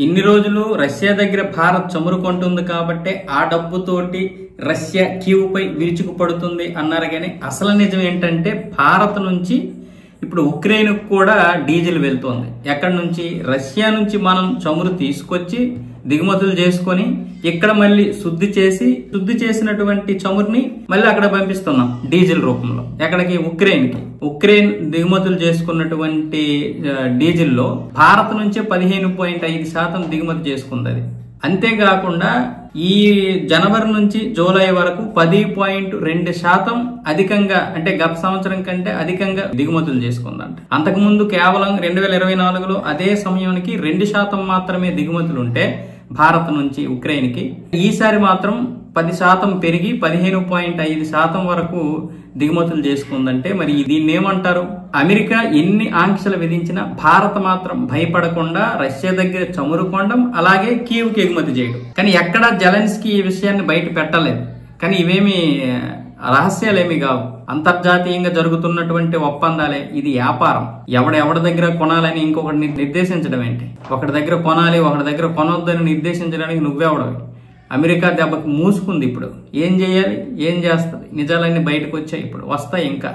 ఇన్ని రోజులు రష్యా దగ్గర భారత్ చమురు కొంటుంది కాబట్టి ఆ డబ్బుతోటి రష్యా కీవ్ పై విరుచుకుపడుతుంది అన్నారు. కానీ అసలు నిజం ఏంటంటే భారత్ నుంచి ఇప్పుడు ఉక్రెయిన్ కూడా డీజిల్ వెళ్తోంది. ఎక్కడి నుంచి? రష్యా నుంచి మనం చమురు తీసుకొచ్చి దిగుమతులు చేసుకొని ఇక్కడ మళ్ళీ శుద్ధి చేసినటువంటి చమురుని మళ్ళీ అక్కడ పంపిస్తున్నాం డీజిల్ రూపంలో. ఎక్కడికి? ఉక్రెయిన్కి. ఉక్రెయిన్ దిగుమతులు చేసుకున్నటువంటి డీజిల్లో భారత్ నుంచే 15.5% దిగుమతి చేసుకుంది. అది అంతేకాకుండా ఈ జనవరి నుంచి జూలై వరకు 10.2% అధికంగా, అంటే గత సంవత్సరం కంటే అధికంగా దిగుమతులు చేసుకుందంట. అంతకుముందు కేవలం 2024లో అదే సమయానికి 2% మాత్రమే దిగుమతులు ఉంటే భారత్ నుంచి ఉక్రెయిన్కి, ఈసారి మాత్రం 10% పెరిగి 15.5% వరకు దిగుమతులు చేసుకుందంటే మరి దీన్ని ఏమంటారు? అమెరికా ఎన్ని ఆంక్షలు విధించినా భారత్ మాత్రం భయపడకుండా రష్యా దగ్గర చమురు కొనడం, అలాగే కీవ్కి ఎగుమతి చేయడం. కానీ ఎక్కడా జెలెన్స్కీ ఈ విషయాన్ని బయట పెట్టలేదు. కానీ ఇవేమి రహస్యాలేమి కావు, అంతర్జాతీయంగా జరుగుతున్నటువంటి ఒప్పందాలే. ఇది వ్యాపారం. ఎవడి దగ్గర కొనాలని ఇంకొకటి నిర్దేశించడం ఏంటి? ఒకటి దగ్గర కొనాలి, ఒకటి దగ్గర కొనొద్దని నిర్దేశించడానికి నువ్వెవడవి? అమెరికా దెబ్బకు మూసుకుంది. ఇప్పుడు ఏం చేయాలి? ఏం చేస్తుంది? నిజాలన్నీ బయటకు వచ్చాయి, ఇప్పుడు వస్తాయి ఇంకా.